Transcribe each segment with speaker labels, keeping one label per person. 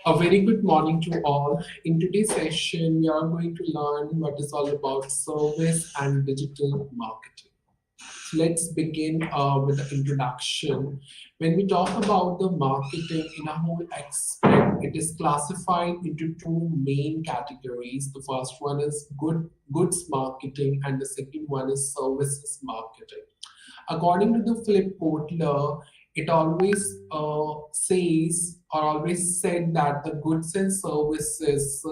Speaker 1: A very good morning to all. In today's session, we are going to learn what is all about service and digital marketing. So let's begin with the introduction. When we talk about the marketing in a whole aspect, it is classified into two main categories. The first one is goods marketing, and the second one is services marketing. According to the Philip Kotler, it always says or always said that the goods and services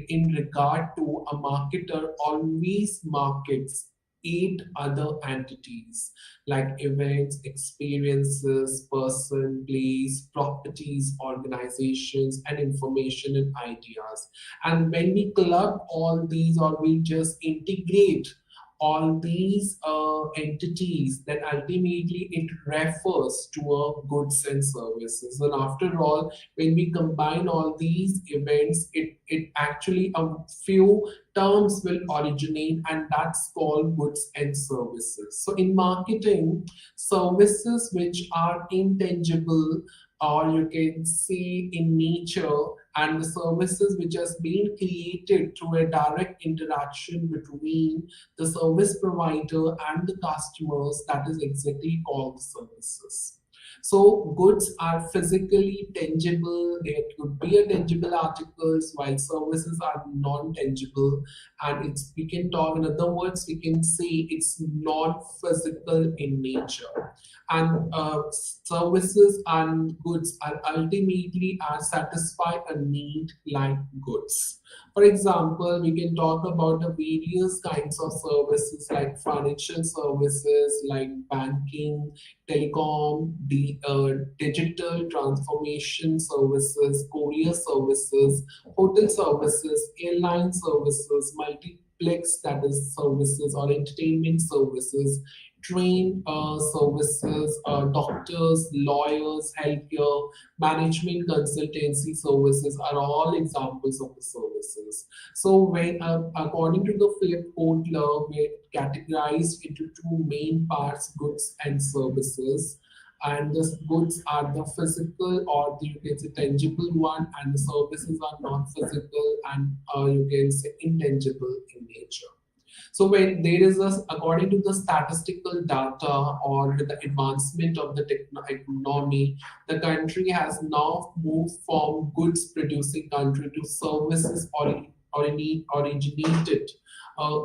Speaker 1: in regard to a marketer always markets eight other entities like events, experiences, person, place, properties, organizations, and information and ideas. And when we club all these or we just integrate all these entities, then ultimately it refers to a goods and services. And after all, when we combine all these events, it actually a few terms will originate, and that's called goods and services. So in marketing, services which are intangible, or you can see in nature, and the services which has been created through a direct interaction between the service provider and the customers, that is exactly called services. So goods are physically tangible. It could be a tangible articles, while services are non-tangible. And it's we can talk in other words, we can say it's non-physical in nature. And services and goods are ultimately are satisfy a need like goods. For example, we can talk about the various kinds of services like financial services, like banking, telecom, digital transformation services, courier services, hotel services, airline services, multiplex that is services or entertainment services, train services, doctors, lawyers, healthcare, management consultancy services are all examples of the services. So when according to the Philip Kotler, we categorized into two main parts, goods and services. And the goods are the physical or the, you can say tangible one, and the services are non-physical and you can say intangible in nature. So when there is a, according to the statistical data or with the advancement of the economy, the country has now moved from goods producing country to services originated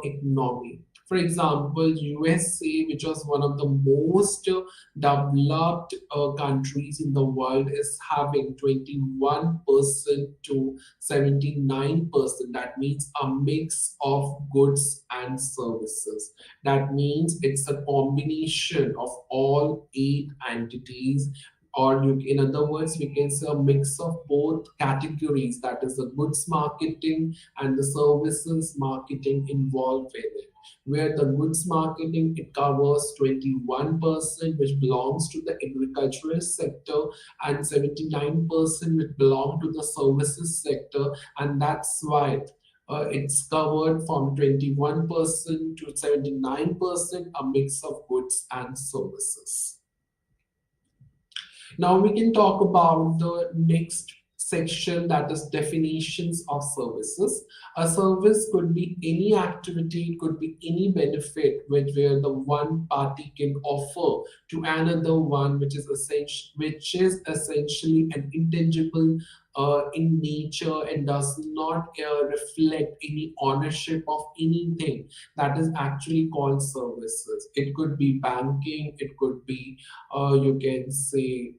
Speaker 1: economy. For example, USA, which was one of the most developed countries in the world, is having 21% to 79%. That means a mix of goods and services. That means it's a combination of all eight entities, or you, in other words, we can say a mix of both categories, that is the goods marketing and the services marketing involved in it. Where the goods marketing, it covers 21%, which belongs to the agricultural sector, and 79% which belong to the services sector. And that's why it's covered from 21% to 79%, a mix of goods and services. Now we can talk about the next section, that is definitions of services. A service could be any activity, it could be any benefit which where the one party can offer to another one, which is essentially an intangible in nature and does not reflect any ownership of anything. That is actually called services. It could be banking, it could be you can say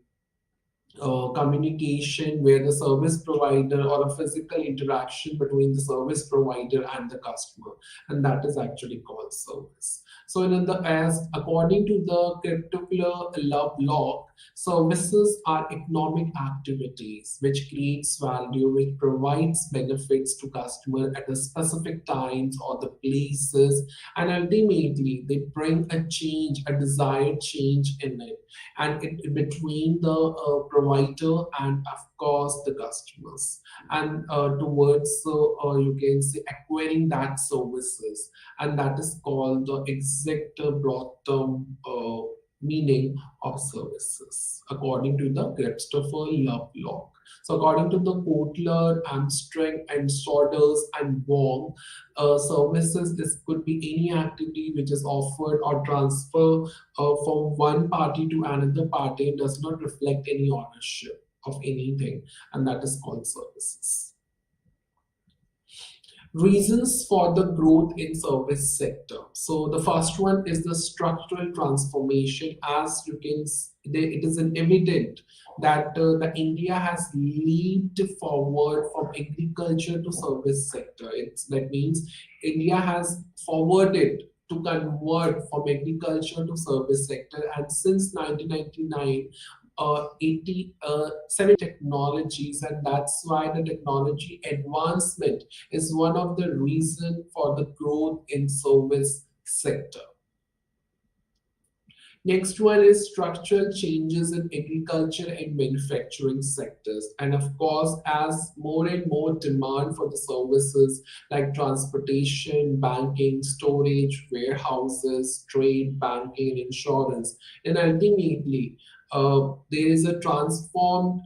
Speaker 1: communication, where the service provider or a physical interaction between the service provider and the customer, and that is actually called service. So in the as according to the particular law, services are economic activities which creates value, which provides benefits to customer at the specific times or the places, and ultimately they bring a change, a desired change in it, and it between the provider and of course the customers, and towards you can say acquiring that services, and that is called the exact broad term meaning of services, according to the Christopher Lovelock. So, according to the Kotler, Armstrong, and Saunders and Wong, services this could be any activity which is offered or transfer from one party to another party and does not reflect any ownership of anything, and that is called services. Reasons for the growth in service sector. So the first one is the structural transformation. As you can, it is an evident that the India has leaped forward from agriculture to service sector. That means India has forwarded to convert from agriculture to service sector, and since 1999 87 technologies, and that's why the technology advancement is one of the reason for the growth in service sector. Next one is structural changes in agriculture and manufacturing sectors. And of course, as more and more demand for the services like transportation, banking, storage, warehouses, trade, banking, and insurance, and ultimately there is a transformed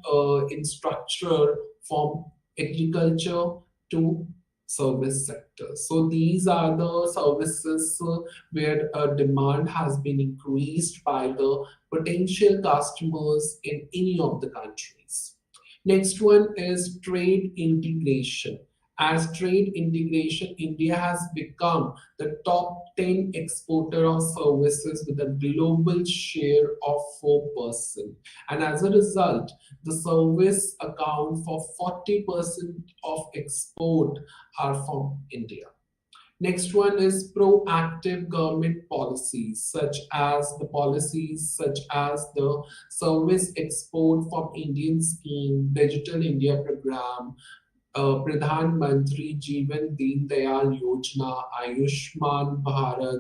Speaker 1: in structure from agriculture to service sector. So these are the services where demand has been increased by the potential customers in any of the countries. Next one is trade integration. As trade integration, India has become the top 10 exporter of services with a global share of 4%. And as a result, the service account for 40% of export are from India. Next one is proactive government policies, such as the Service Export from Indian Scheme, Digital India Program, Pradhan Mantri Jeevan Deen Dayal Yojana, Ayushman Bharat,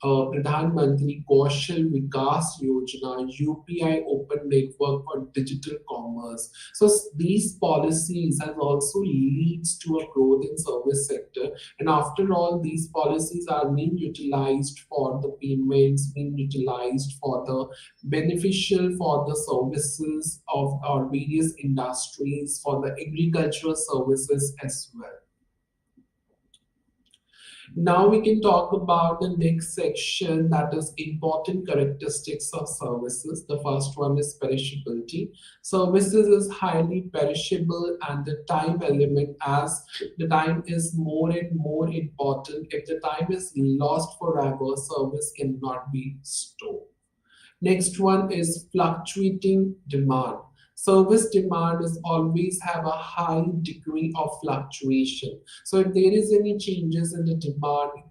Speaker 1: Pradhan Mantri Kaushal Vikas Yojana, UPI Open Network for Digital Commerce. So these policies has also leads to a growth in service sector. And after all, these policies are being utilized for the payments, being utilized for the beneficial for the services of our various industries, for the agricultural services as well. Now we can talk about the next section, that is important characteristics of services. The first one is perishability. Services is highly perishable, and the time element, as the time is more and more important. If the time is lost forever, service cannot be stored. Next one is fluctuating demand. Service demand is always have a high degree of fluctuation. So if there is any changes in the demand, it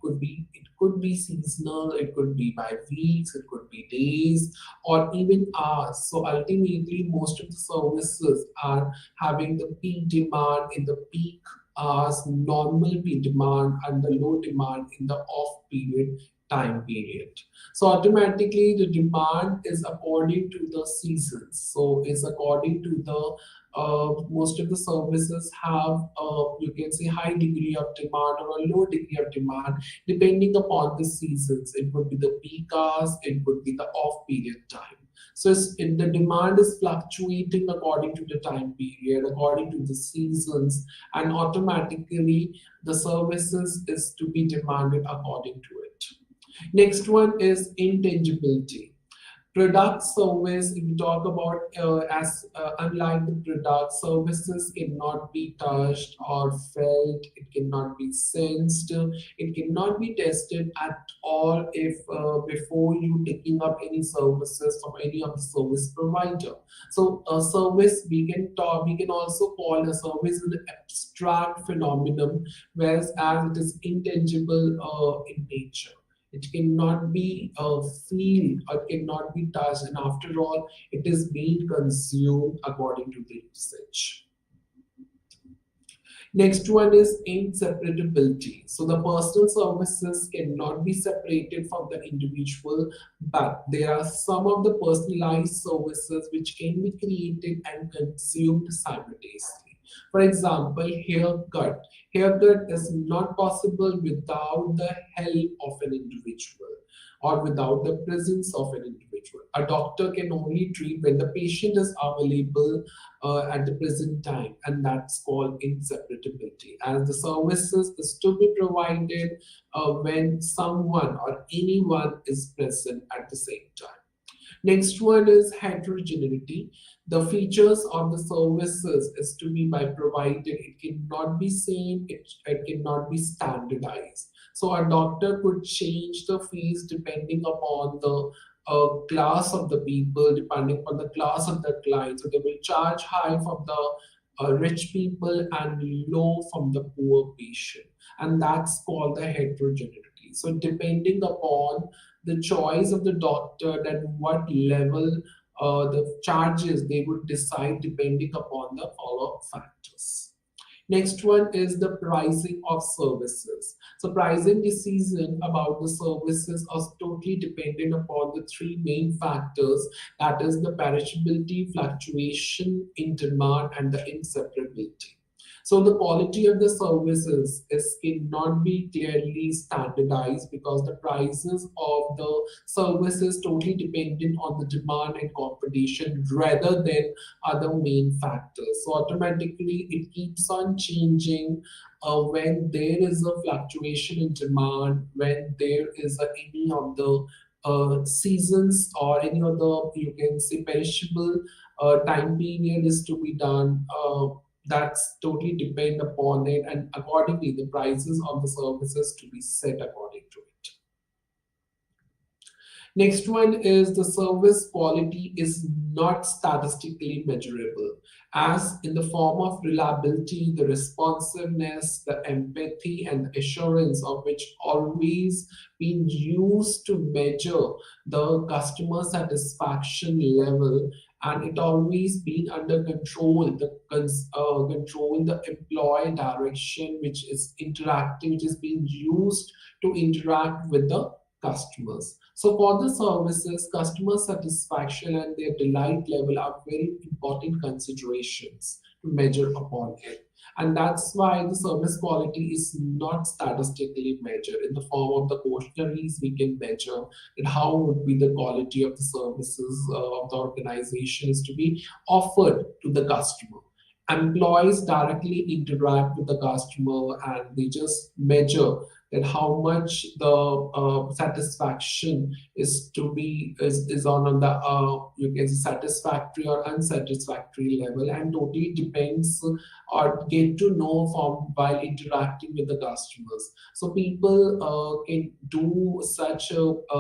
Speaker 1: could be seasonal, it could be by weeks, it could be days, or even hours. So ultimately, most of the services are having the peak demand in the peak hours, normal peak demand, and the low demand in the off period time period. So automatically the demand is according to the seasons. So it's according to the most of the services have you can say high degree of demand or a low degree of demand depending upon the seasons. It would be the peak hours, it would be the off period time. So the demand is fluctuating according to the time period, according to the seasons, and automatically the services is to be demanded according to it. Next one is intangibility. Product service, if we talk about as unlike the product, services cannot be touched or felt, it cannot be sensed, it cannot be tested at all if before you taking up any services from any of the service provider. So a service we can also call a service an abstract phenomenon, whereas as it is intangible in nature. It cannot be feel or cannot be touched, and after all, it is being consumed according to the usage. Next one is inseparability. So the personal services cannot be separated from the individual, but there are some of the personalized services which can be created and consumed simultaneously. For example, haircut. Haircut is not possible without the help of an individual. or without the presence of an individual. A doctor can only treat when the patient is available at the present time, and that's called inseparability. As the services is to be provided when someone or anyone is present at the same time. Next one is heterogeneity. The features of the services is to be by provided. It cannot be same. It cannot be standardized. So a doctor could change the fees depending upon the class of the people, depending upon the class of the client. So they will charge high from the rich people and low from the poor patient. And that's called the heterogeneity. So depending upon the choice of the doctor, that what level the charges they would decide depending upon the follow-up factors. Next one is the pricing of services. So pricing decision about the services are totally dependent upon the three main factors, that is the perishability, fluctuation in demand, and the inseparability. So the quality of the services cannot be clearly standardized because the prices of the services totally dependent on the demand and competition rather than other main factors. So automatically it keeps on changing when there is a fluctuation in demand, when there is any of the seasons or any of the, you can say, perishable time period is to be done. That's totally depend upon it, and accordingly the prices of the services to be set according to it. Next one is the service quality is not statistically measurable, as in the form of reliability, the responsiveness, the empathy, and the assurance of which always been used to measure the customer satisfaction level, and it always been under control, the control the employee direction, which is interacting, which is being used to interact with the customers. So for the services, customer satisfaction and their delight level are very important considerations to measure upon it. And that's why the service quality is not statistically measured. In the form of the questionnaires, we can measure that how would be the quality of the services of the organization is to be offered to the customer. Employees directly interact with the customer and they just measure that how much the satisfaction is to be is on the you can say satisfactory or unsatisfactory level, and totally depends or get to know from while interacting with the customers. So people can do such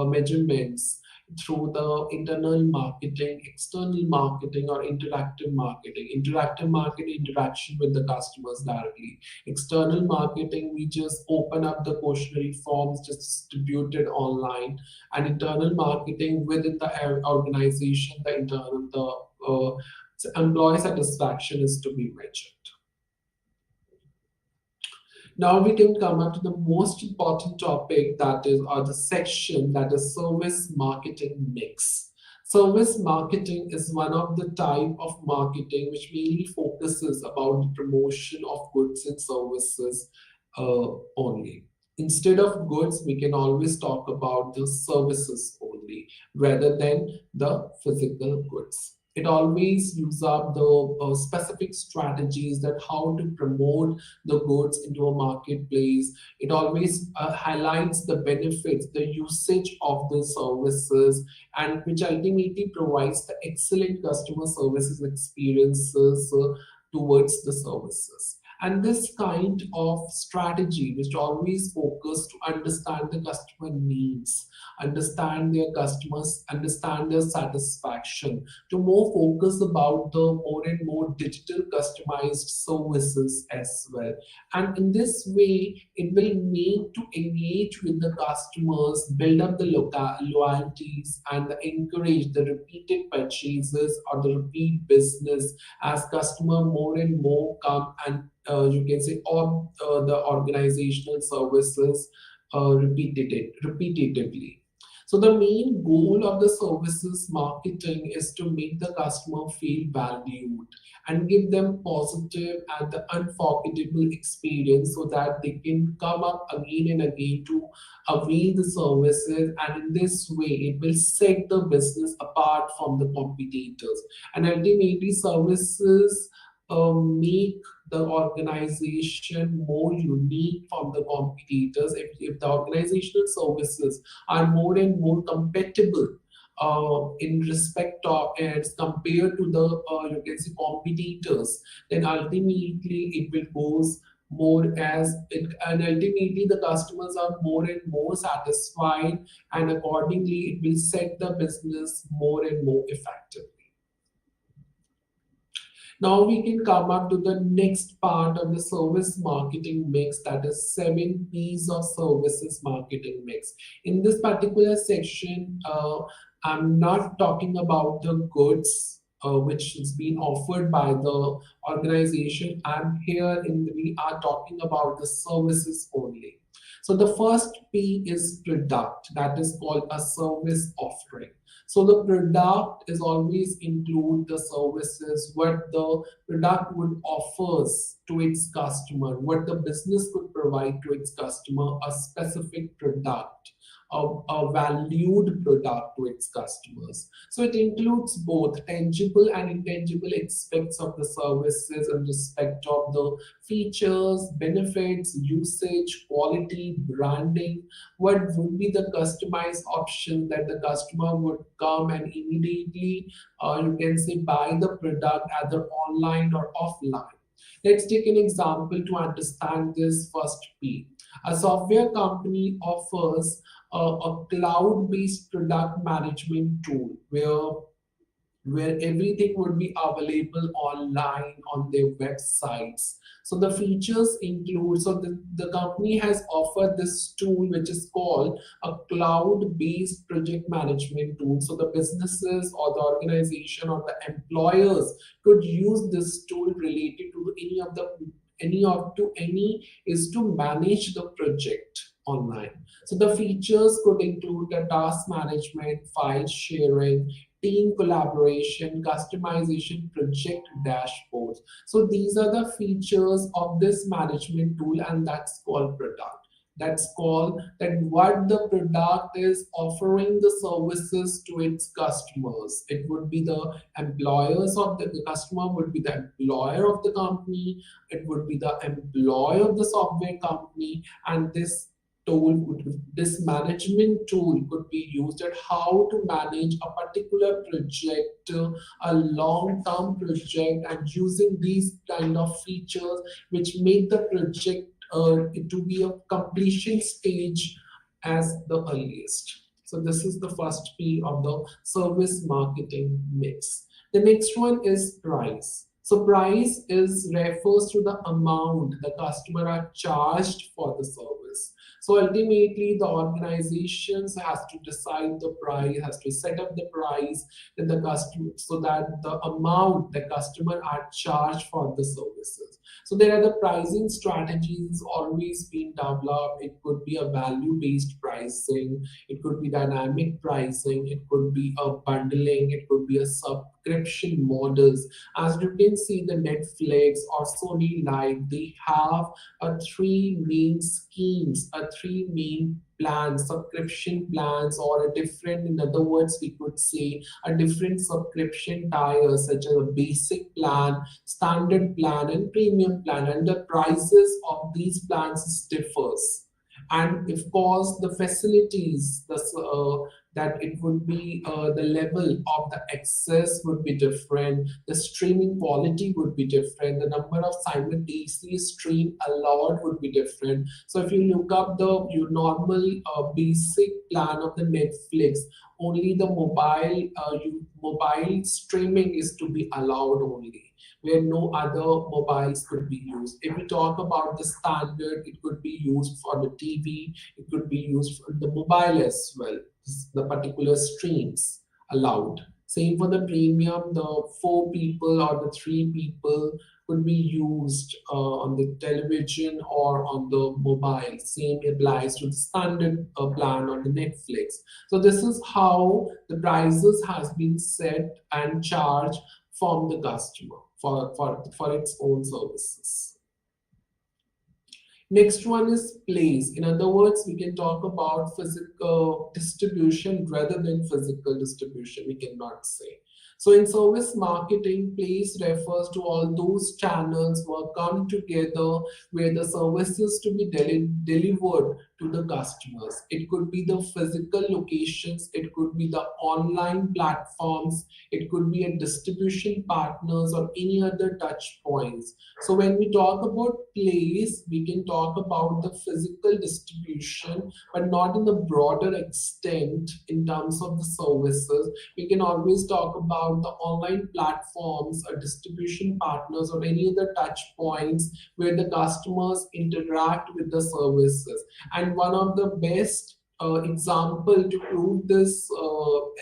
Speaker 1: measurements through the internal marketing, external marketing, or interactive marketing. Interactive marketing, interaction with the customers directly. External marketing, we just open up the questionnaire forms, just distributed online. And internal marketing within the organization, the internal, the employee satisfaction is to be measured. Now we can come up to the most important topic, that is, or the section, that is service marketing mix. Service marketing is one of the type of marketing which mainly focuses about the promotion of goods and services only. Instead of goods, we can always talk about the services only rather than the physical goods. It always use up the specific strategies that how to promote the goods into a marketplace. It always highlights the benefits, the usage of the services, and which ultimately provides the excellent customer services experiences towards the services. And this kind of strategy, which always focus to understand the customer needs, understand their customers, understand their satisfaction, to more focus about the more and more digital customized services as well. And in this way, it will make to engage with the customers, build up the loyalties, and encourage the repeated purchases or the repeat business as customer more and more come and you can say on the organizational services repetitively. So the main goal of the services marketing is to make the customer feel valued and give them positive and the unforgettable experience so that they can come up again and again to avail the services, and in this way it will set the business apart from the competitors, and ultimately services make the organization more unique from the competitors. If the organizational services are more and more compatible in respect of as compared to the you can say competitors, then ultimately it will goes more as it, and ultimately the customers are more and more satisfied, and accordingly it will set the business more and more effective. Now we can come up to the next part of the service marketing mix, that is 7 P's of services marketing mix. In this particular section, I'm not talking about the goods which is being offered by the organization. We are talking about the services only. So the first P is product, that is called a service offering. So the product is always include the services, what the product would offers to its customer, what the business could provide to its customer, a specific product, a valued product to its customers. So it includes both tangible and intangible aspects of the services in respect of the features, benefits, usage, quality, branding. What would be the customized option that the customer would come and immediately, you can say, buy the product either online or offline. Let's take an example to understand this first P. A software company offers a cloud-based product management tool where everything would be available online on their websites. So the features include, so the company has offered this tool which is called a cloud-based project management tool. So the businesses or the organization or the employers could use this tool related to any is to manage the project online. So the features could include the task management, file sharing, team collaboration, customization, project dashboards. So these are the features of this management tool, and that's called product. That's called that what the product is offering the services to its customers. It would be the employers of the customer would be the employer of the company. It would be the employer of the software company, and this management tool could be used at how to manage a particular project, a long-term project, and using these kind of features which make the project to be a completion stage as the earliest. So this is the first P of the service marketing mix. The next one is price. So price is refers to the amount the customer are charged for the service. So ultimately, the organizations has to decide the price, has to set up the price that the customer, so that the amount the customer are charged for the services. So there are the pricing strategies always being developed. It could be a value-based pricing, it could be dynamic pricing, it could be a bundling, it could be a subscription models. As you can see, the Netflix or Sony Live, they have three main schemes, three main plans, subscription plans, or a different, in other words, we could say a different subscription tiers such as a basic plan, standard plan, and premium plan, and the prices of these plans differs. And of course, the facilities, that it would be the level of the access would be different, the streaming quality would be different, the number of simultaneously stream allowed would be different. So if you look up the your normal basic plan of the Netflix, only the mobile streaming is to be allowed only, where no other mobiles could be used. If we talk about the standard, it could be used for the TV, it could be used for the mobile as well, the particular streams allowed. Same for the premium, the four people or the three people could be used on the television or on the mobile. Same applies to the standard plan on the Netflix. So this is how the prices has been set and charged from the customer for its own services. Next one is place. In other words, we can talk about physical distribution rather than physical distribution, we cannot say. So in service marketing, place refers to all those channels who come together where the services to be delivered to the customers. It could be the physical locations, it could be the online platforms, it could be a distribution partners or any other touch points. So when we talk about place, we can talk about the physical distribution, but not in the broader extent in terms of the services. We can always talk about the online platforms or distribution partners or any other touch points where the customers interact with the services. And one of the best example to prove this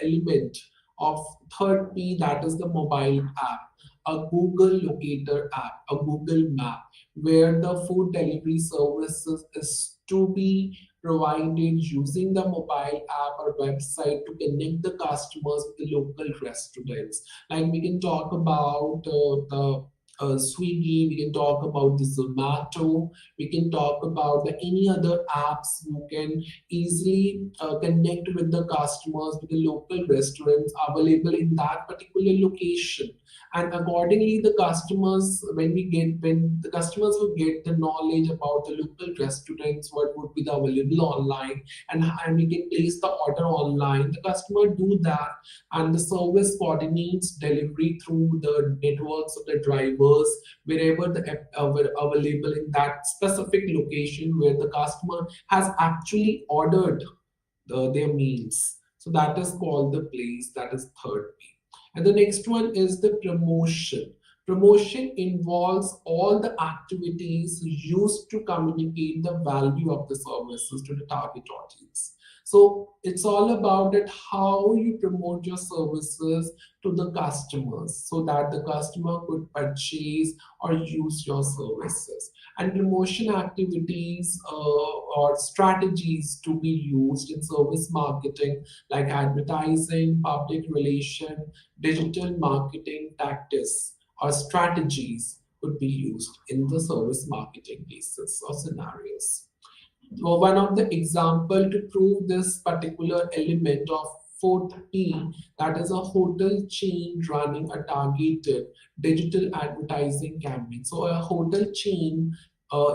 Speaker 1: element of third P, that is the mobile app, a Google locator app, a Google map, where the food delivery services is to be provided using the mobile app or website to connect the customers with the local restaurants. Like we can talk about the Swiggy, we can talk about the Zomato, we can talk about the any other apps who can easily connect with the customers with the local restaurants available in that particular location. And accordingly, the customers, when the customers will get the knowledge about the local restaurants, what would be the available online, and we can place the order online, the customer do that, and the service coordinates delivery through the networks of the drivers wherever the were available in that specific location where the customer has actually ordered their meals. So that is called the place, that is third P. And the next one is the promotion. Promotion involves all the activities used to communicate the value of the services to the target audience. So it's all about it how you promote your services to the customers so that the customer could purchase or use your services. And promotion activities or strategies to be used in service marketing, like advertising, public relation, digital marketing tactics or strategies, could be used in the service marketing cases or scenarios. So one of the example to prove this particular element of fourth P, that is a hotel chain running a targeted digital advertising campaign. So a hotel chain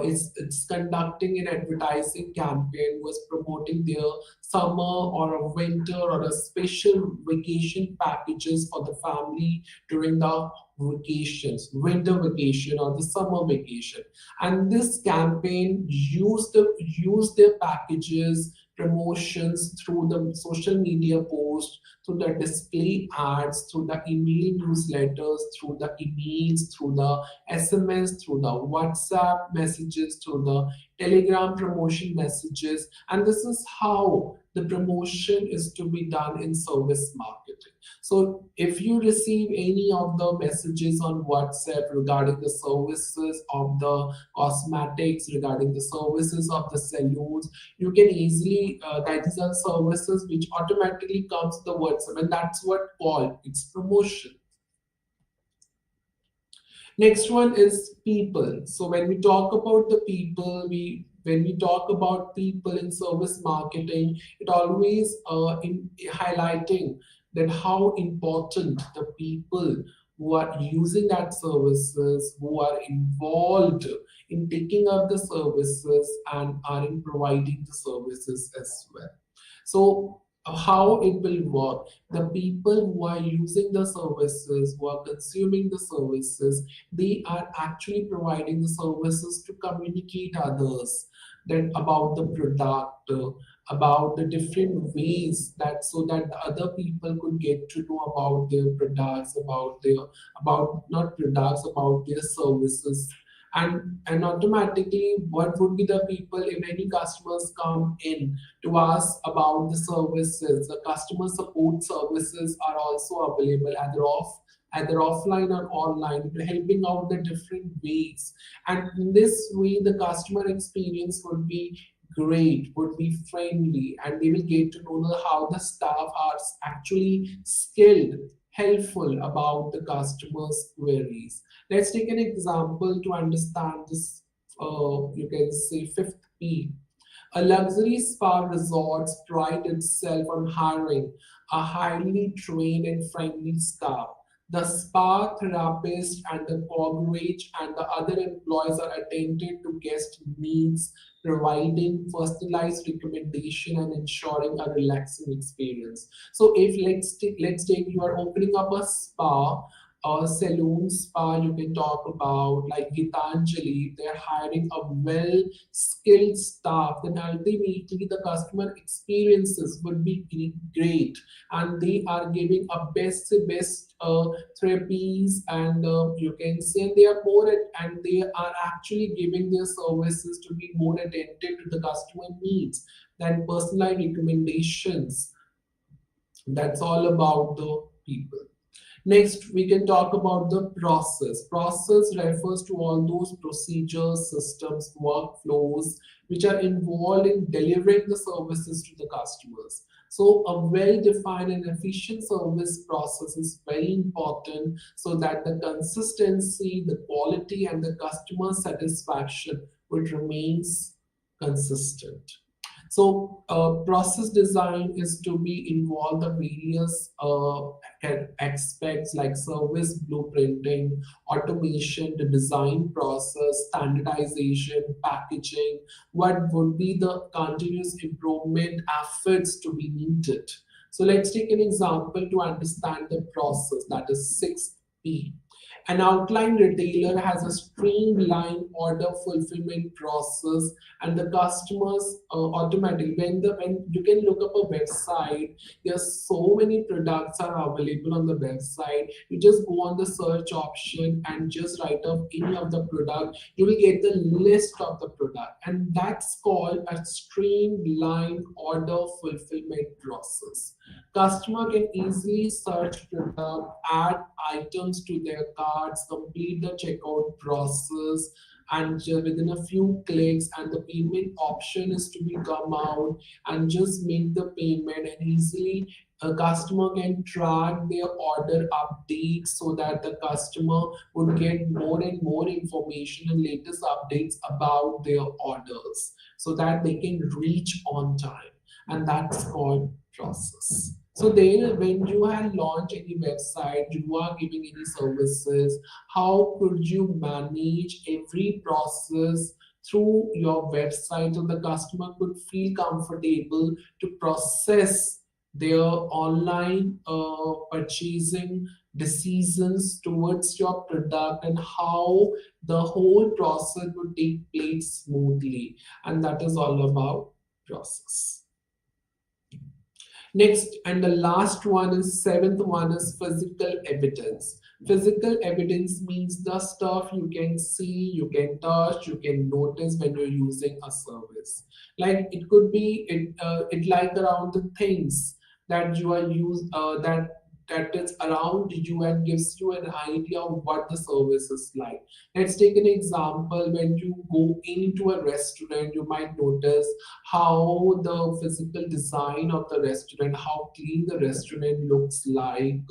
Speaker 1: is it's conducting an advertising campaign, was promoting their summer or a winter or a special vacation packages for the family during the vacations, winter vacation or the summer vacation. And this campaign use their packages promotions through the social media posts, through the display ads, through the email newsletters, through the emails, through the SMS, through the WhatsApp messages, through the Telegram promotion messages. And this is how the promotion is to be done in service marketing. So if you receive any of the messages on WhatsApp regarding the services of the cosmetics, regarding the services of the salons, you can easily that is are services which automatically comes to the WhatsApp, and that's what called it's promotion. Next one is people. So when we talk about the people, we when we talk about people in service marketing, it always in highlighting that how important the people who are using that services, who are involved in taking up the services and are in providing the services as well. So how it will work, the people who are using the services, who are consuming the services, they are actually providing the services to communicate others that about the product, about the different ways that so that the other people could get to know about their products, about their about not products, about their services. And automatically, what would be the people, if any customers come in to ask about the services, the customer support services are also available, either offline or online, helping out the different ways. And in this way, the customer experience would be great, would be friendly, and they will get to know how the staff are actually skilled, helpful about the customer's queries. Let's take an example to understand this. You can say fifth P. A luxury spa resort prides itself on hiring a highly trained and friendly staff. The spa therapist and the coverage and the other employees are attentive to guest needs, providing personalized recommendation and ensuring a relaxing experience. So if let's take you are opening up a spa, a saloon spa, you can talk about like Gitanjali, they're hiring a well skilled staff, then ultimately the customer experiences would be great, and they are giving a best therapies, and you can say they are and they are actually giving their services to be more attentive to the customer needs than personalized recommendations. That's all about the people. Next, we can talk about the process. Process refers to all those procedures, systems, workflows which are involved in delivering the services to the customers. So, a well defined and efficient service process is very important so that the consistency, the quality, and the customer satisfaction would remains consistent. So, process design is to be involved the various aspects like service blueprinting, automation, the design process, standardization, packaging. What would be the continuous improvement efforts to be needed? So, let's take an example to understand the process, that is 6P. An outline retailer has a streamlined order fulfillment process, and the customers automatically when you can look up a website, there are so many products are available on the website. You just go on the search option and just write up any of the product. You will get the list of the product, and that's called a streamlined order fulfillment process. Customer can easily search product, add items to their carts, complete the checkout process, and within a few clicks, and the payment option is to be come out, and just make the payment, and easily a customer can track their order updates so that the customer would get more and more information and latest updates about their orders so that they can reach on time, and that's called process. So there, when you have launched any website, you are giving any services, how could you manage every process through your website so the customer could feel comfortable to process their online purchasing decisions towards your product, and how the whole process would take place smoothly, and that is all about process. Next, and the last one is seventh one is physical evidence. Physical evidence means the stuff you can see, you can touch, you can notice when you're using a service. Like it could be it like around the things that you are that is around you and gives you an idea of what the service is like. Let's take an example. When you go into a restaurant, you might notice how the physical design of the restaurant, how clean the restaurant looks like.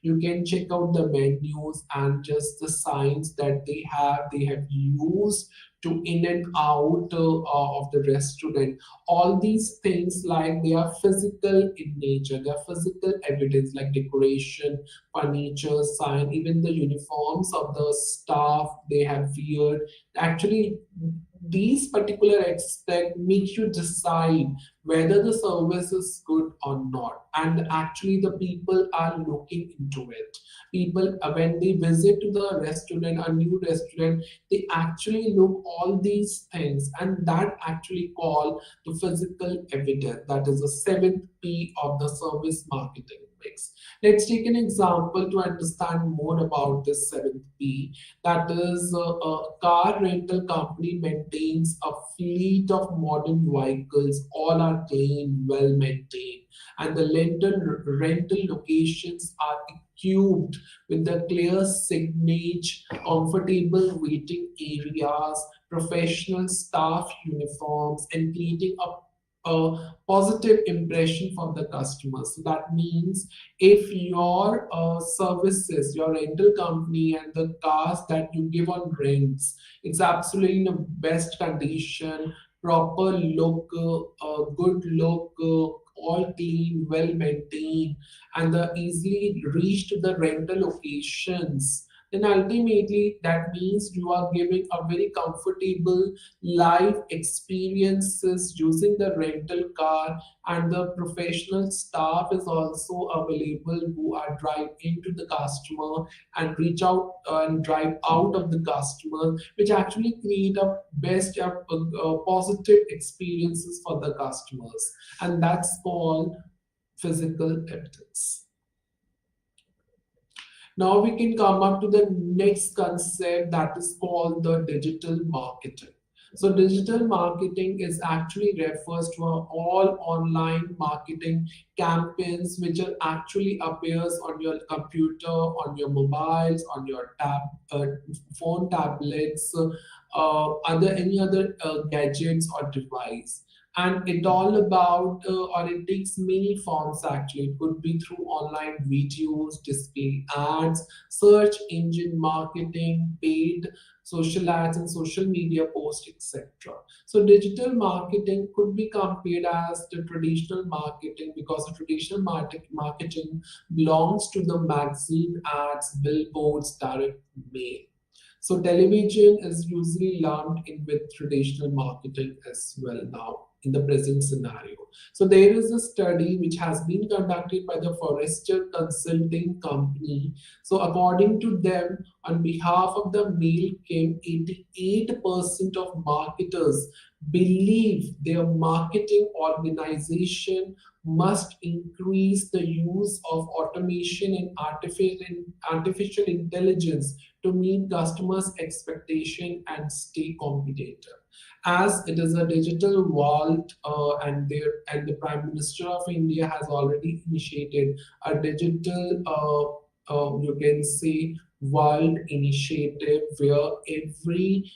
Speaker 1: You can check out the menus and just the signs that they have used to in and out of the restaurant. All these things, like, they are physical in nature, they are physical evidence like decoration, furniture, sign, even the uniforms of the staff they have weared. Actually, these particular aspects make you decide whether the service is good or not, and actually the people are looking into it. People, when they visit to the restaurant, a new restaurant, they actually look all these things, and that actually call the physical evidence. That is the seventh P of the service marketing. mix. Let's take an example to understand more about this seventh P. That is, a car rental company maintains a fleet of modern vehicles. All are clean, well maintained, and the rental locations are equipped with the clear signage, comfortable waiting areas, professional staff uniforms, and creating a positive impression for the customers. So that means if your services, your rental company, and the cars that you give on rents, it's absolutely in the best condition, proper look, good look, all clean, well maintained, and the easily reach to the rental locations, then ultimately that means you are giving a very comfortable life experiences using the rental car, and the professional staff is also available who are drive into the customer and reach out and drive out of the customer, which actually create a best positive experiences for the customers, and that's called physical evidence. Now we can come up to the next concept, that is called the digital marketing. So digital marketing is actually refers to all online marketing campaigns which are actually appears on your computer, on your mobiles, on your phone, tablets, other any other gadgets or device, and it all about or it takes many forms. Actually, it could be through online videos, display ads, search engine marketing, paid social ads, and social media posts, etc. So digital marketing could be compared as the traditional marketing, because the traditional marketing belongs to the magazine ads, billboards, direct mail. So television is usually lumped in with traditional marketing as well now in the present scenario. So there is a study which has been conducted by the Forrester Consulting Company. So according to them, on behalf of the male came 88% of marketers believe their marketing organization must increase the use of automation and artificial intelligence to meet customers' expectation and stay competitive. As it is a digital world, and the Prime Minister of India has already initiated a digital, you can say, world initiative where every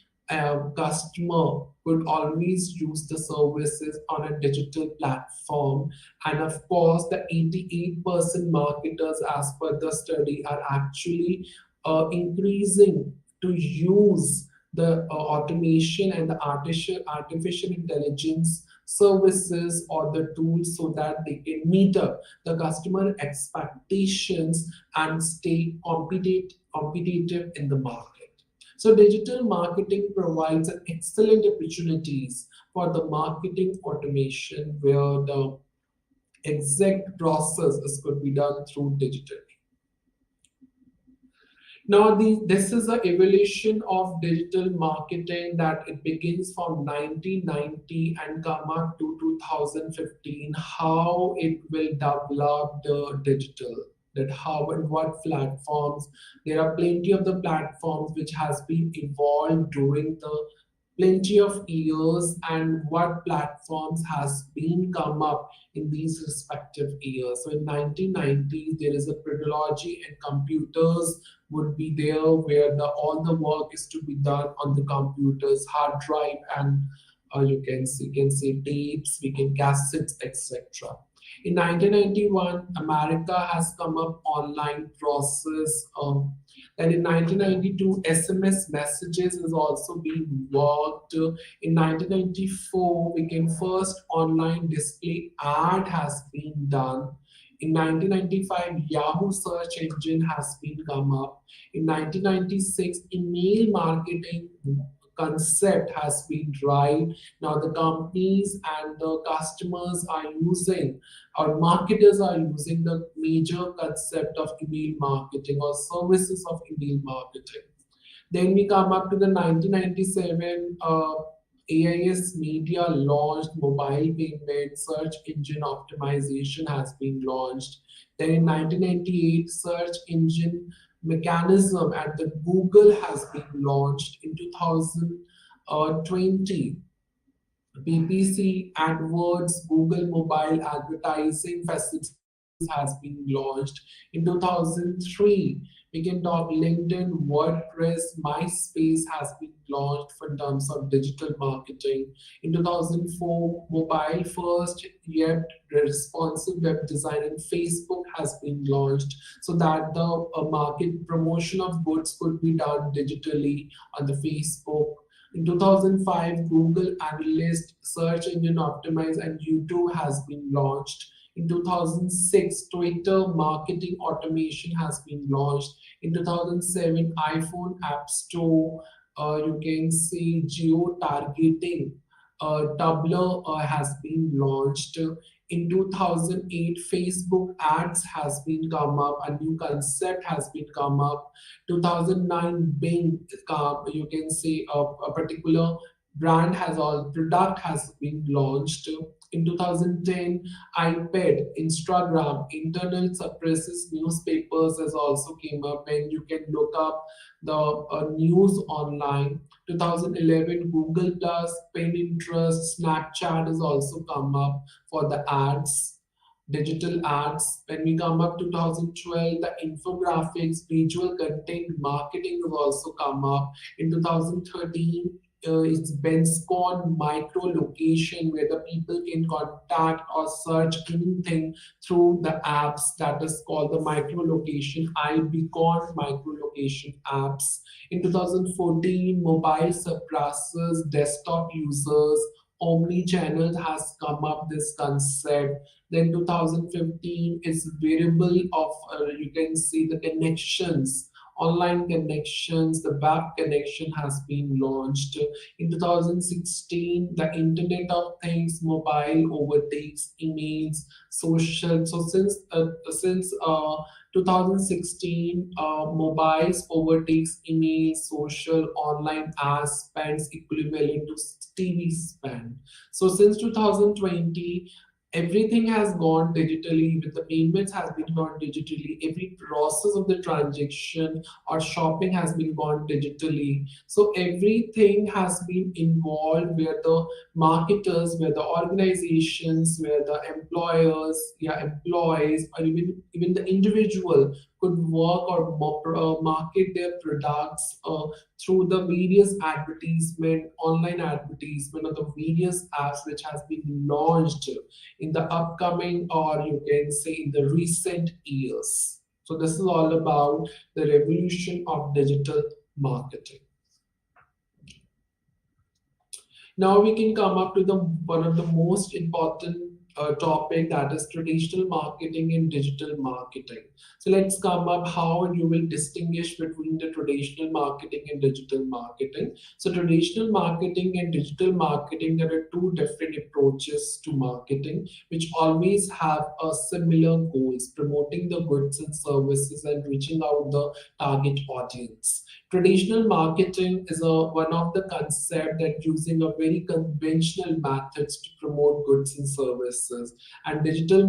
Speaker 1: customer could always use the services on a digital platform. And of course, the 88% marketers, as per the study, are actually increasing to use the automation and the artificial intelligence services or the tools so that they can meet up the customer expectations and stay competitive in the market. So digital marketing provides an excellent opportunities for the marketing automation where the exact process could be done through digital. Now, this is the evolution of digital marketing that it begins from 1990 and come up to 2015, how it will develop the digital, that how and what platforms. There are plenty of the platforms which has been evolved during the plenty of years, and what platforms has been come up in these respective years. So in 1990s, there is a pedagogy and computers would be there where all the work is to be done on the computers, hard drive, and you can see tapes, we can cassettes, etc. In 1991, America has come up online process. And in 1992, SMS messages is also being worked. In 1994, we can first online display ad has been done. In 1995, Yahoo search engine has been come up. In 1996, email marketing concept has been tried. Now the companies and the customers are using, or marketers are using, the major concept of email marketing or services of email marketing. Then we come up to the 1997 AIS Media launched mobile payment, search engine optimization has been launched. Then in 1998, search engine mechanism at the Google has been launched. In 2020, PPC AdWords Google mobile advertising facilities has been launched. In 2003, we can talk LinkedIn, WordPress, MySpace has been launched for terms of digital marketing. In 2004, mobile first yet responsive web design in Facebook has been launched so that the market promotion of goods could be done digitally on the Facebook. In 2005, Google Analyst, Search Engine Optimize, and YouTube has been launched. In 2006, Twitter Marketing Automation has been launched. In 2007, iPhone App Store, you can see geo targeting. Tumblr has been launched. In 2008, Facebook ads has been come up, a new concept has been come up. 2009, Bing, you can see a particular brand has all product has been launched. In 2010, iPad, Instagram, internet suppresses newspapers has also came up, and you can look up the news online. 2011, Google Plus, Pinterest, Snapchat has also come up for the ads, digital ads. When we come up 2012, the infographics, visual content marketing has also come up. In 2013, it's Benscon micro location where the people can contact or search anything through the apps, that is called the micro location, iBeacon micro location apps. In 2014, mobile surpasses desktop users. Omni-channel has come up this concept. Then 2015 is variable of you can see the connections, online connections, the web connection has been launched. In 2016, the Internet of Things mobile overtakes emails, social. So since 2016, mobiles overtakes email, social, online ads spends equivalent to TV spend. So since 2020, everything has gone digitally, with the payments has been gone digitally, every process of the transaction or shopping has been gone digitally. So everything has been involved where the marketers, where the organizations, where the employers, yeah, employees, or even the individual could work or market their products through the various advertisement, online advertisement, or the various apps which has been launched in the upcoming, or you can say in the recent years. So this is all about the revolution of digital marketing. Now we can come up to the one of the most important topic, that is traditional marketing and digital marketing. So let's come up how you will distinguish between the traditional marketing and digital marketing. So traditional marketing and digital marketing, there are two different approaches to marketing which always have a similar goals: promoting the goods and services and reaching out the target audience. Traditional marketing is one of the concept that using a very conventional methods to promote goods and services, and digital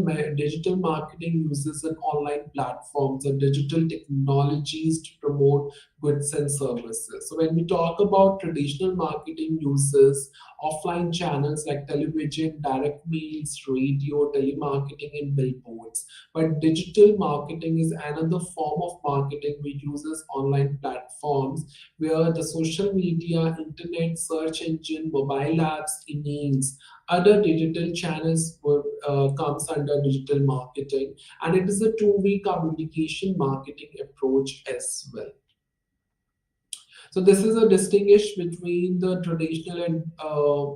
Speaker 1: marketing uses an online platforms and digital technologies to promote goods and services. So when we talk about traditional marketing uses offline channels like television, direct mails, radio, telemarketing, and billboards. But digital marketing is another form of marketing which uses online platforms where the social media, internet, search engine, mobile apps, emails, other digital channels comes under digital marketing, and it is a two-way communication marketing approach as well. So this is a distinguish between the traditional and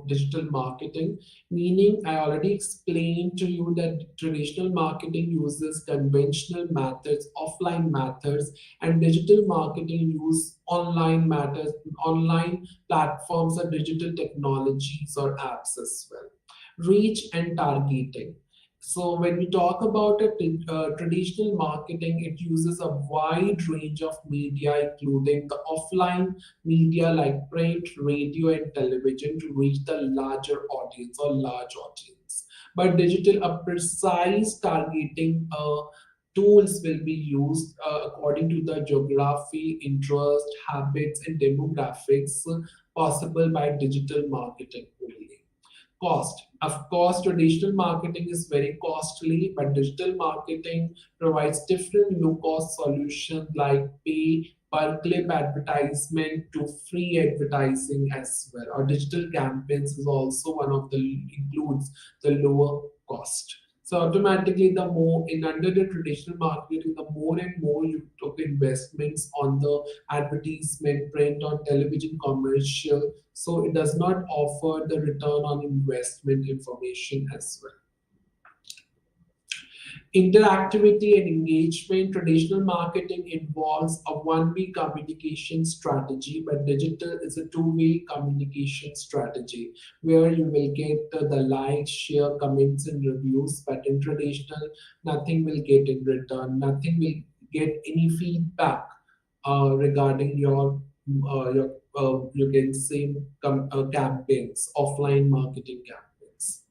Speaker 1: digital marketing, meaning I already explained to you that traditional marketing uses conventional methods, offline methods, and digital marketing use online methods, online platforms or digital technologies or apps as well. Reach and targeting. So when we talk about traditional marketing, it uses a wide range of media, including the offline media like print, radio, and television to reach the larger audience or large audience. But digital, a precise targeting tools will be used according to the geography, interest, habits, and demographics possible by digital marketing only. Cost. Of course, traditional marketing is very costly, but digital marketing provides different low cost solutions like pay per clip advertisement to free advertising as well. Or digital campaigns is also one of the includes the lower cost. So automatically, the more in under the traditional marketing, the more and more you took investments on the advertisement, print, on television, commercial, so it does not offer the return on investment information as well. Interactivity and engagement. Traditional marketing involves a one-way communication strategy, but digital is a two-way communication strategy where you will get the likes, share, comments, and reviews. But in traditional, nothing will get in return. Nothing will get any feedback regarding your you can say campaigns, offline marketing campaigns.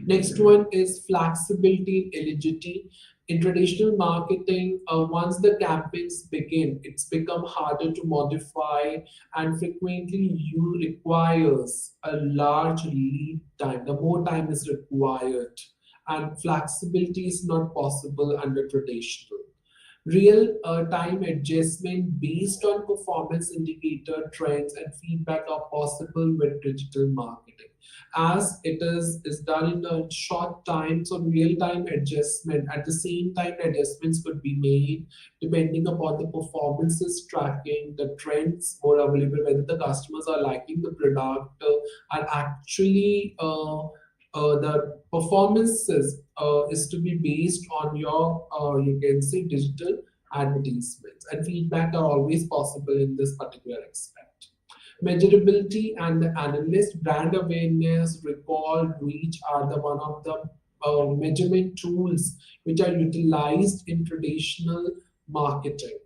Speaker 1: Next one is flexibility and agility. In traditional marketing, once the campaigns begin, it's become harder to modify and frequently you requires a large lead time. The more time is required and flexibility is not possible under traditional. Real time adjustment based on performance indicator trends and feedback are possible with digital marketing. As is done in a short time, so real time adjustment at the same time adjustments could be made depending upon the performances tracking, the trends more available, whether the customers are liking the product and actually the performances is to be based on your you can say digital advertisements, and feedback are always possible in this particular aspect. Measurability and the analyst brand awareness, recall, reach are the one of the measurement tools which are utilized in traditional marketing.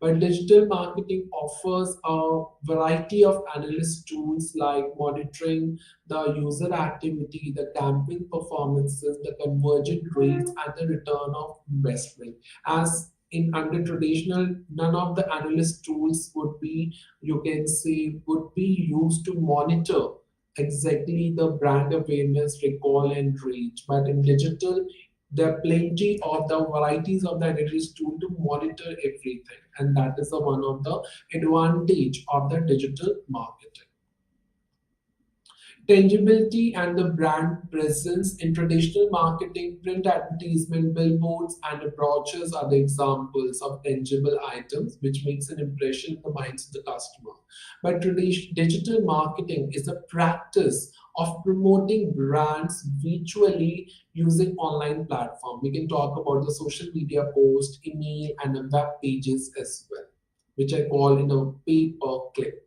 Speaker 1: But digital marketing offers a variety of analyst tools like monitoring the user activity, the campaign performances, the conversion rates, and the return of investment. As in under traditional, none of the analyst tools would be, you can say, would be used to monitor exactly the brand awareness, recall, and reach. But in digital, there are plenty of the varieties of the analytics tool to monitor everything, and that is the one of the advantage of the digital marketing. Tangibility and the brand presence. In traditional marketing, print advertisement, billboards, and brochures are the examples of tangible items which makes an impression in the minds of the customer. But digital marketing is a practice of promoting brands virtually using online platform. We can talk about the social media post, email, and the web pages as well, which I call in a pay per click.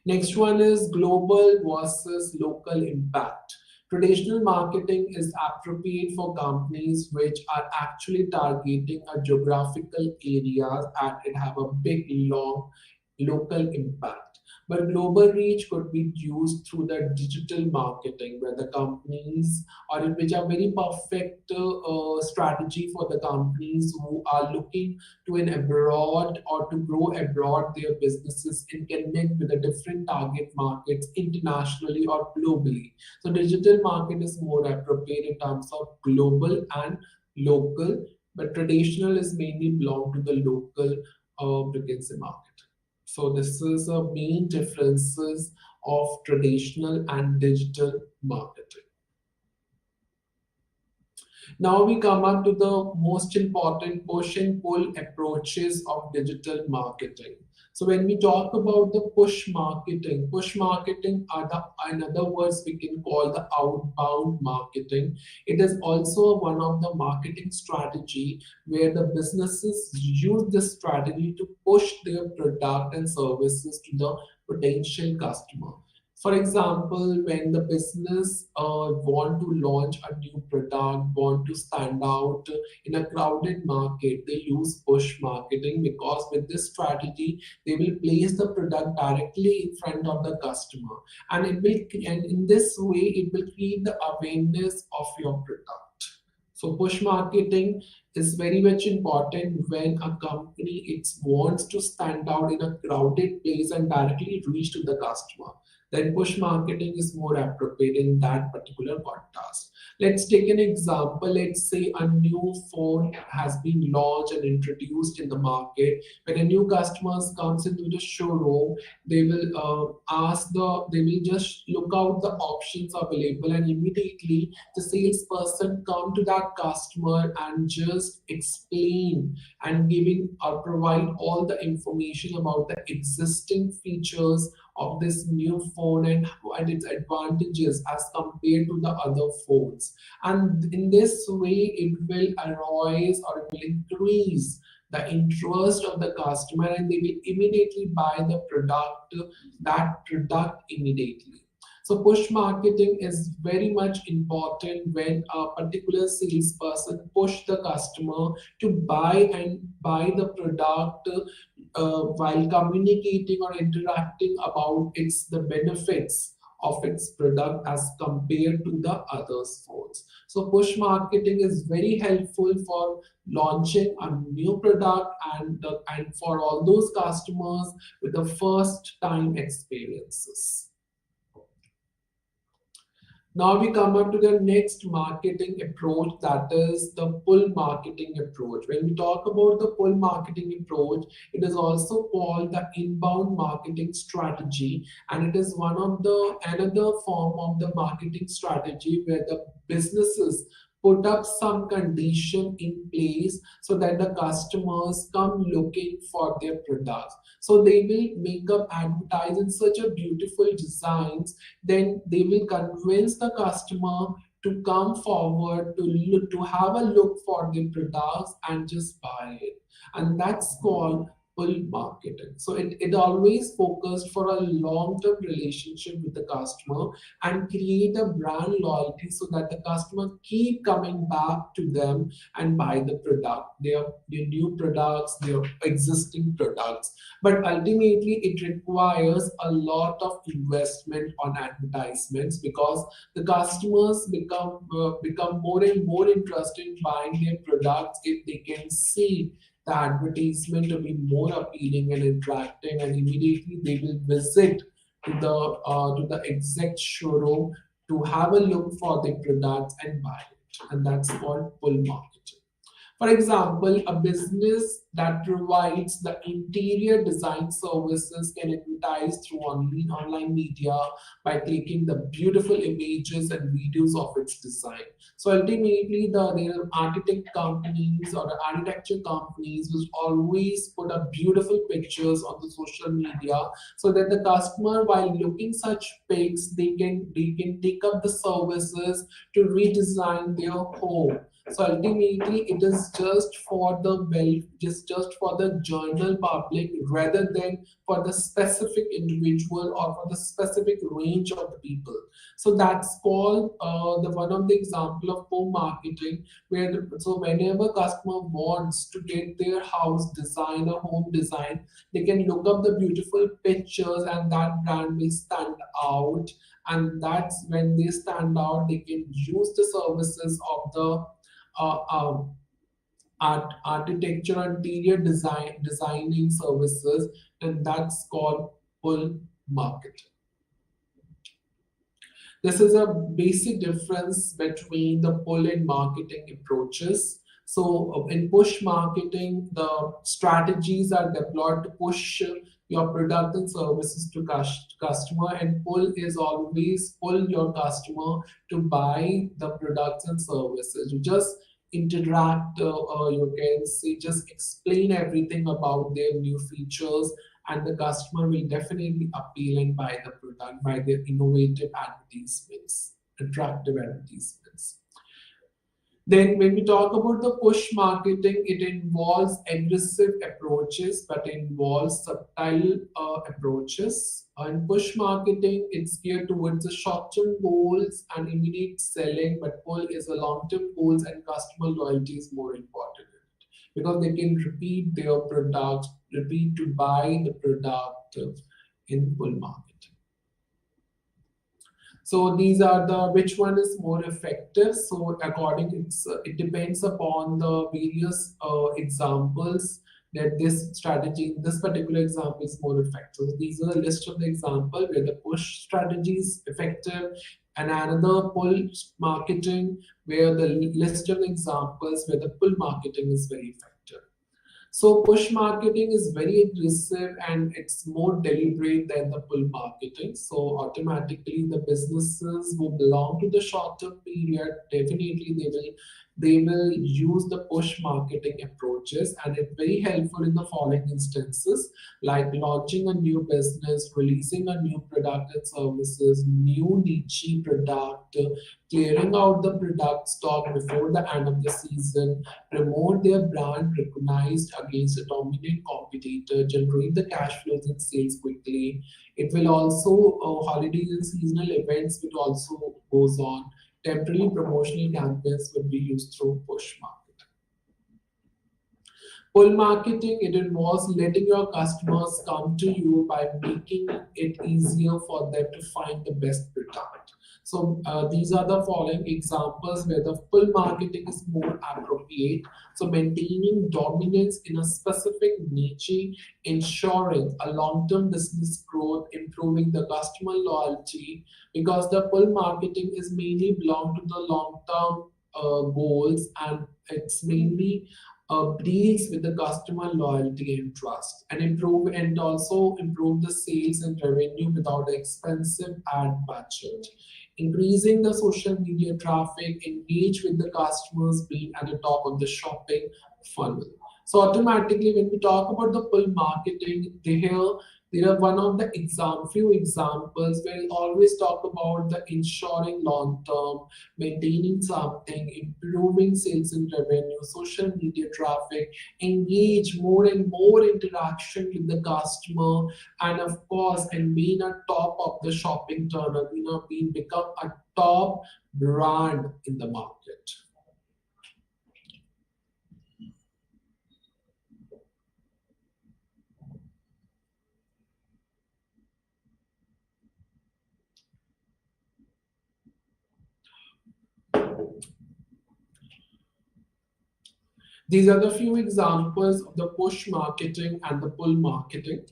Speaker 1: Next one is global versus local impact. Traditional marketing is appropriate for companies which are actually targeting a geographical areas and it have a big, long local impact. But global reach could be used through the digital marketing where the companies or which are very perfect strategy for the companies who are looking to an abroad or to grow abroad their businesses and connect with the different target markets internationally or globally. So digital market is more appropriate in terms of global and local, but traditional is mainly belong to the local you can say market. So this is the main differences of traditional and digital marketing. Now we come up to the most important push and pull approaches of digital marketing. So when we talk about the push marketing are the, in other words, we can call the outbound marketing. It is also one of the marketing strategy where the businesses use this strategy to push their product and services to the potential customer. For example, when the business want to launch a new product, want to stand out in a crowded market, they use push marketing, because with this strategy, they will place the product directly in front of the customer, and and in this way, it will create the awareness of your product. So push marketing is very much important when a company it wants to stand out in a crowded place and directly reach to the customer. Then push marketing is more appropriate in that particular context. Let's take an example. Let's say a new phone has been launched and introduced in the market. When a new customer comes into the showroom, they will they will just look out the options available, and immediately the salesperson come to that customer and just explain and giving or provide all the information about the existing features of this new phone, and its advantages as compared to the other phones. And in this way, it will arouse or it will increase the interest of the customer, and they will immediately buy the product, that product immediately. So push marketing is very much important when a particular salesperson push the customer to buy the product while communicating or interacting about the benefits of its product as compared to the others phones. So push marketing is very helpful for launching a new product, and for all those customers with the first time experiences. Now we come up to the next marketing approach, that is the pull marketing approach. When we talk about the pull marketing approach, it is also called the inbound marketing strategy, and it is one of the another form of the marketing strategy where the businesses put up some condition in place so that the customers come looking for their products. So they will make up advertise in such a beautiful designs, then they will convince the customer to come forward to look, to have a look for the products and just buy it. And that's called pull marketing. So it always focused for a long-term relationship with the customer and create a brand loyalty so that the customer keep coming back to them and buy the product, their new products, their existing products. But ultimately, it requires a lot of investment on advertisements, because the customers become more and more interested in buying their products if they can see the advertisement to be more appealing and attractive, and immediately they will visit to the exact showroom to have a look for the products and buy it. And that's called pull marketing. For example, a business that provides the interior design services can advertise through online media by clicking the beautiful images and videos of its design. So ultimately, there are architect companies or the architecture companies which always put up beautiful pictures on the social media so that the customer, while looking such pics, they can take up the services to redesign their home. So ultimately, it is just for the just for the general public rather than for the specific individual or for the specific range of the people. So that's called the one of the example of co-marketing, where so whenever customer wants to get their house design or home design, they can look up the beautiful pictures and that brand will stand out. And that's when they stand out, they can use the services of the uh, uh, architecture interior designing services, and that's called pull marketing. This is a basic difference between the pull and marketing approaches. So, in push marketing, the strategies are deployed to push your product and services to customer, and pull is always pull your customer to buy the products and services. You just interact, you can say, just explain everything about their new features, and the customer will definitely appeal and buy the product by their innovative advertisements, attractive advertisements. Then when we talk about the push marketing, it involves aggressive approaches, but involves subtle approaches. And push marketing, it's geared towards the short-term goals and immediate selling, but pull is a long-term goals and customer loyalty is more important because they can repeat their product, repeat to buy the product in pull marketing. So these are the which one is more effective. So according it depends upon the various examples that this strategy, this particular example is more effective. So these are the list of the example where the push strategy is effective, and another pull marketing where the list of examples where the pull marketing is very effective. So push marketing is very aggressive and it's more deliberate than the pull marketing. So automatically the businesses who belong to the short-term period, definitely they will use the push marketing approaches, and it's very helpful in the following instances like launching a new business, releasing a new product and services, new niche product, clearing out the product stock before the end of the season, promote their brand recognized against a dominant competitor, generate the cash flows and sales quickly. It will also holidays and seasonal events will also goes on. Temporary promotional campaigns would be used through push marketing. Pull marketing, it involves letting your customers come to you by making it easier for them to find the best product. So these are the following examples where the pull marketing is more appropriate. So maintaining dominance in a specific niche, ensuring a long-term business growth, improving the customer loyalty, because the pull marketing is mainly belong to the long-term goals, and it's mainly deals with the customer loyalty and trust, and also improve the sales and revenue without an expensive ad budget. Increasing the social media traffic, engage with the customers being at the top of the shopping funnel. So automatically, when we talk about the pull marketing, there are one of the few examples where we always talk about the ensuring long term, maintaining something, improving sales and revenue, social media traffic, engage more and more interaction with the customer, and of course, and being a top of the shopping tunnel, being become a top brand in the market. These are the few examples of the push marketing and the pull marketing.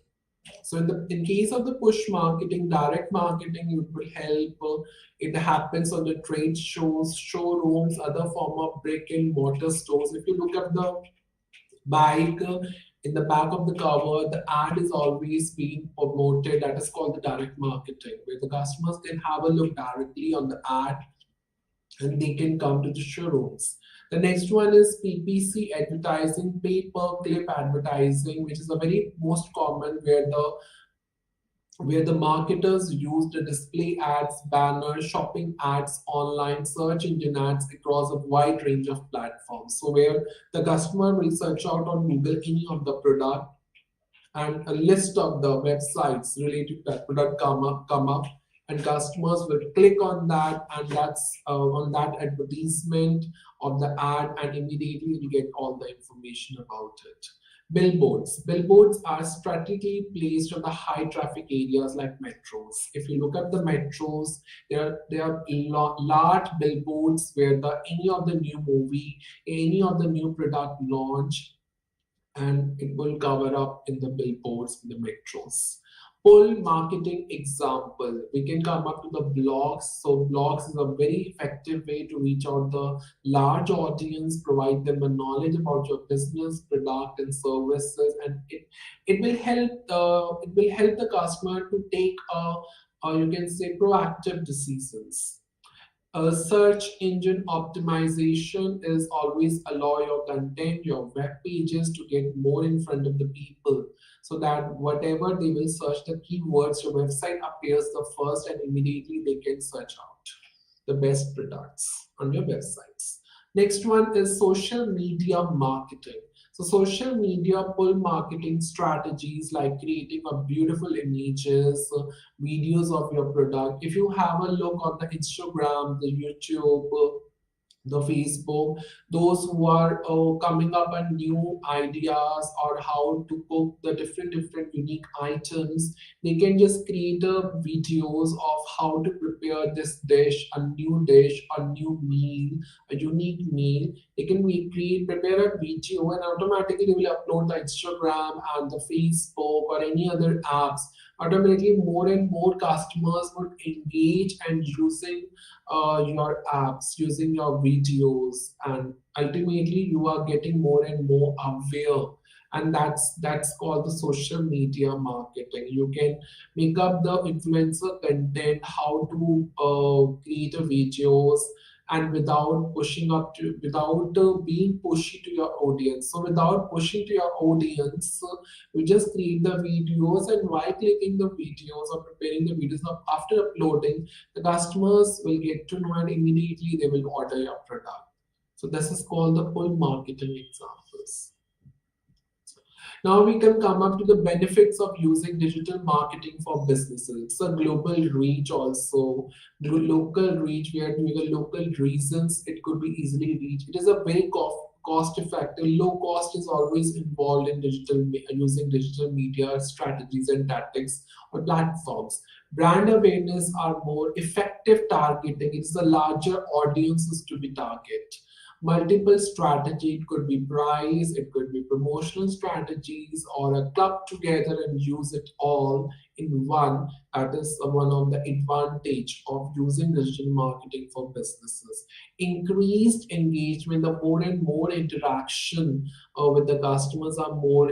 Speaker 1: So in case of the push marketing, direct marketing, it will help. It happens on the trade shows, showrooms, other form of brick and mortar stores. If you look at the bike, in the back of the cover, the ad is always being promoted. That is called the direct marketing, where the customers can have a look directly on the ad and they can come to the showrooms. The next one is PPC advertising, pay per click advertising, which is a very most common where the marketers use the display ads, banners, shopping ads, online search engine ads across a wide range of platforms. So where the customer will search out on Google any of the product, and a list of the websites related to that product come up, and customers will click on that, and that's on that advertisement of the ad, and immediately you get all the information about it. Billboards are strategically placed on the high traffic areas like metros. If you look at the metros, there are large billboards where any of the new movie, any of the new product launch, and it will cover up in the billboards in the metros. Pull marketing example, we can come up to the blogs. So blogs is a very effective way to reach out the large audience, provide them a knowledge about your business, product and services, and it will help the customer to take you can say proactive decisions. Search engine optimization is always allow your content, your web pages to get more in front of the people, so that whatever they will search the keywords, your website appears the first and immediately they can search out the best products on your websites. Next one is social media marketing. So social media pull marketing strategies like creating a beautiful images, videos of your product. If you have a look on the Instagram, the YouTube, the Facebook, those who are coming up on new ideas or how to cook the different unique items, they can just create videos of how to prepare this dish, a new meal, a unique meal. They can prepare a video and automatically they will upload the Instagram and the Facebook or any other apps. Automatically, more and more customers would engage and using your apps, using your videos, and ultimately you are getting more and more aware. And that's called the social media marketing. You can make up the influencer content, how to create a videos, and without pushing up to, without being pushy to your audience. So without pushing to your audience, you just create the videos, and while clicking the videos or preparing the videos, after uploading, the customers will get to know and immediately they will order your product. So this is called the pull marketing examples. Now we can come up to the benefits of using digital marketing for businesses. It's a global reach also, local reach. We are doing a local reasons. It could be easily reached. It is a very cost effective. Low cost is always involved in using digital media strategies and tactics or platforms. Brand awareness are more effective targeting. It's the larger audiences to be targeted. Multiple strategy, it could be price, it could be promotional strategies, or a club together and use it all in one. That is one of the advantage of using digital marketing for businesses. Increased engagement, the more and more interaction with the customers are more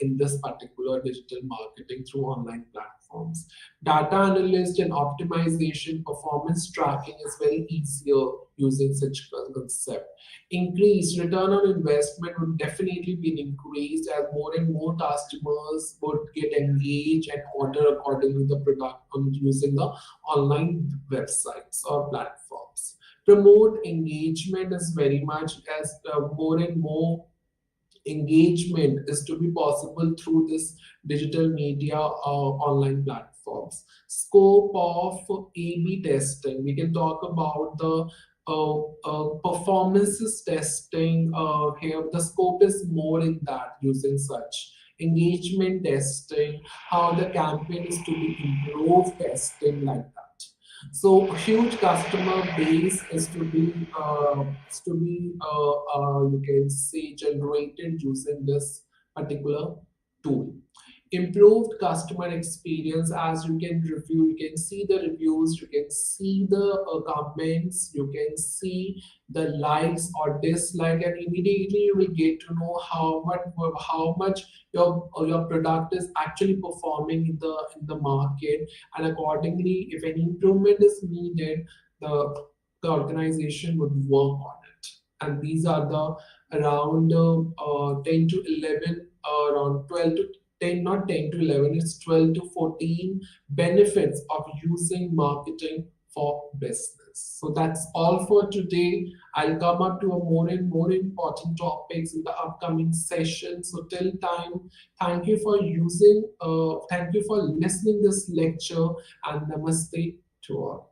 Speaker 1: in this particular digital marketing through online platforms. Data analyst and optimization, performance tracking is very easier using such concept. Increased return on investment would definitely be increased as more and more customers would get engaged and order according to the product on using the online websites or platforms. Promote engagement is very much as more and more engagement is to be possible through this digital media online platforms. Scope of A/B testing. We can talk about the performances testing here. The scope is more in that using such engagement testing, how the campaign is to be improved testing like that. So huge customer base is to be you can say generated using this particular tool. Improved customer experience, as you can review, you can see the reviews, you can see the comments, you can see the likes or dislike, and immediately you will get to know how much your product is actually performing in the market, and accordingly, if any improvement is needed, the organization would work on it. And these are the around 10 to 11, around 12 to 10, not 10 to 11, it's 12 to 14 benefits of using marketing for business. So that's all for today. I'll come up to a more and more important topics in the upcoming session. So till time, thank you for listening this lecture, and namaste to all.